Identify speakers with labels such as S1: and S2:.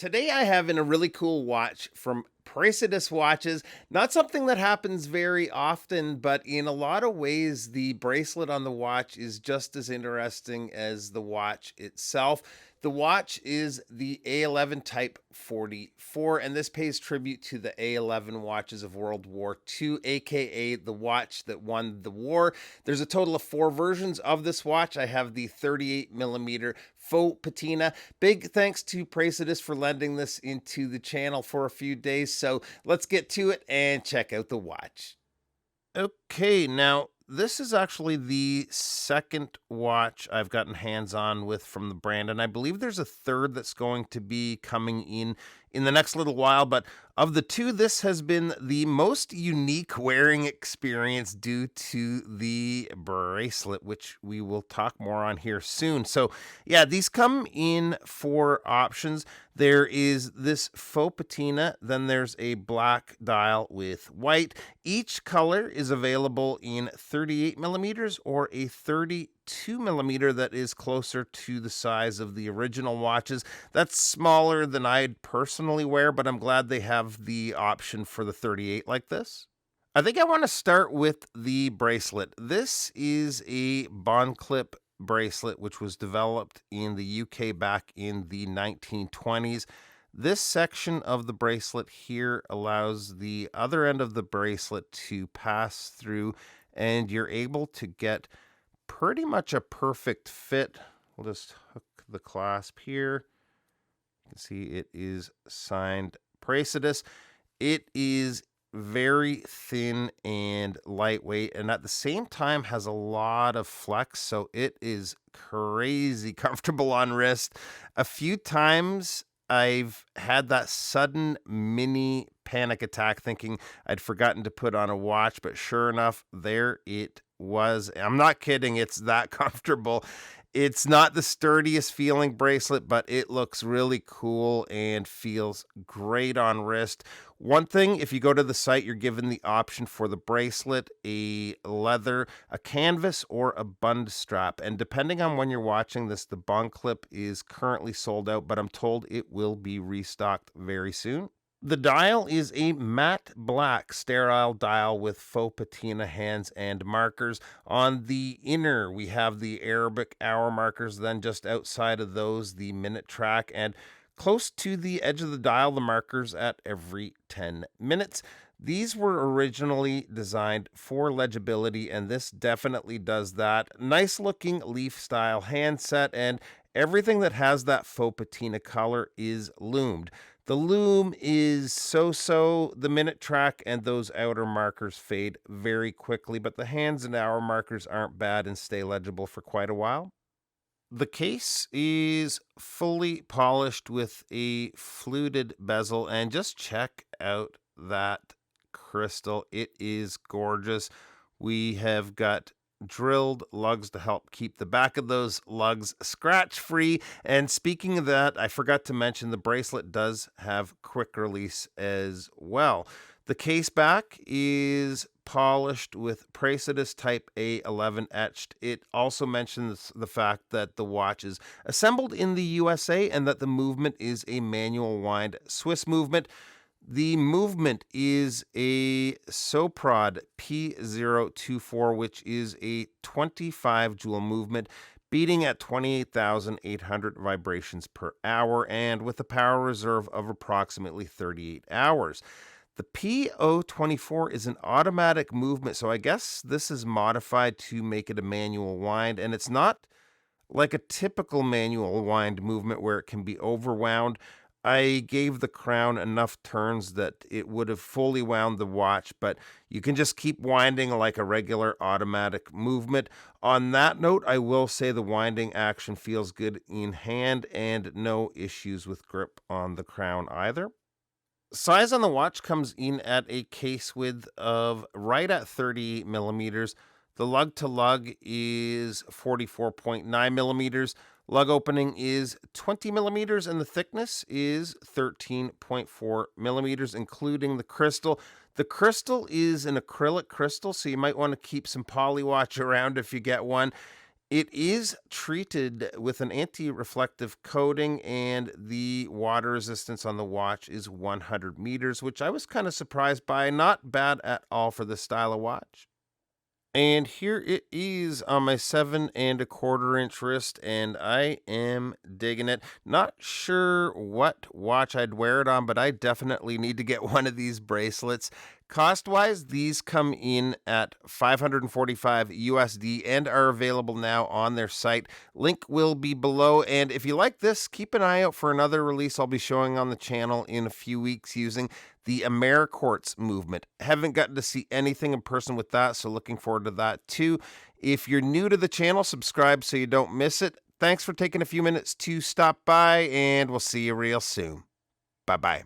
S1: Today I have in a really cool watch from Praesidus watches. Not something that happens very often, but in a lot of ways, the bracelet on the watch is just as interesting as the watch itself. The watch is the A-11 Type 44, and this pays tribute to the A-11 watches of World War II, aka the watch that won the war. There's a total of 4 versions of this watch. I have the 38 millimeter faux patina. Big thanks to Praesidus for lending this into the channel for a few days. So let's get to it and check out the watch. Okay, now this is actually the second watch I've gotten hands on with from the brand, and I believe there's a third that's going to be coming in the next little while. But of the two, this has been the most unique wearing experience due to the bracelet, which we will talk more on here soon. So yeah, these come in 4 options. There is this faux patina, then there's a black dial with white. Each color is available in 38 millimeters or a 32 millimeter that is closer to the size of the original watches. That's smaller than I'd personally wear, but I'm glad they have the option for the 38 like this. I think I want to start with the bracelet. This is a Bonklip bracelet, which was developed in the UK back in the 1920s. This section of the bracelet here allows the other end of the bracelet to pass through, and you're able to get pretty much a perfect fit. We'll just hook the clasp here. You can see it is signed Praesidus. It is very thin and lightweight, and at the same time has a lot of flex, so it is crazy comfortable on wrist. A few times I've had that sudden mini panic attack thinking I'd forgotten to put on a watch, but sure enough, there it was. I'm not kidding, it's that comfortable. It's not the sturdiest feeling bracelet, but it looks really cool and feels great on wrist. One thing, if you go to the site, you're given the option for the bracelet, a leather, a canvas, or a bund strap. And depending on when you're watching this, the Bonklip is currently sold out, but I'm told it will be restocked very soon. The dial is a matte black sterile dial with faux patina hands and markers. On the inner, we have the Arabic hour markers, then just outside of those, the minute track, and close to the edge of the dial, the markers at every 10 minutes. These were originally designed for legibility, and this definitely does that. Nice looking leaf style handset, and everything that has that faux patina color is loomed. The loom is so-so. The minute track and those outer markers fade very quickly, but the hands and hour markers aren't bad and stay legible for quite a while. The case is fully polished with a fluted bezel, and just check out that crystal. It is gorgeous. We have got drilled lugs to help keep the back of those lugs scratch free. And speaking of that, I forgot to mention the bracelet does have quick release as well. The case back is polished with Praesidus Type A-11 etched. It also mentions the fact that the watch is assembled in the USA and that the movement is a manual wind Swiss movement. The movement is a Soprod P024, which is a 25 joule movement, beating at 28,800 vibrations per hour, and with a power reserve of approximately 38 hours. The P024 is an automatic movement, so I guess this is modified to make it a manual wind, and it's not like a typical manual wind movement where it can be overwound. I gave the crown enough turns that it would have fully wound the watch, but you can just keep winding like a regular automatic movement. On that note, I will say the winding action feels good in hand and no issues with grip on the crown either. Size on the watch comes in at a case width of right at 38 millimeters. The lug to lug is 44.9 millimeters. Lug opening is 20 millimeters, and the thickness is 13.4 millimeters, including the crystal. The crystal is an acrylic crystal, so you might want to keep some polywatch around if you get one. It is treated with an anti-reflective coating, and the water resistance on the watch is 100 meters, which I was kind of surprised by. Not bad at all for this style of watch. And here it is on my 7 1/4 inch wrist, and I am digging it. Not sure what watch I'd wear it on, but I definitely need to get one of these bracelets. Cost wise, these come in at 545 USD and are available now on their site. Link will be below. And if you like this, keep an eye out for another release I'll be showing on the channel in a few weeks using the AmeriQuartz movement. Haven't gotten to see anything in person with that, so looking forward to that too. If you're new to the channel, subscribe so you don't miss it. Thanks for taking a few minutes to stop by, and we'll see you real soon. Bye-bye.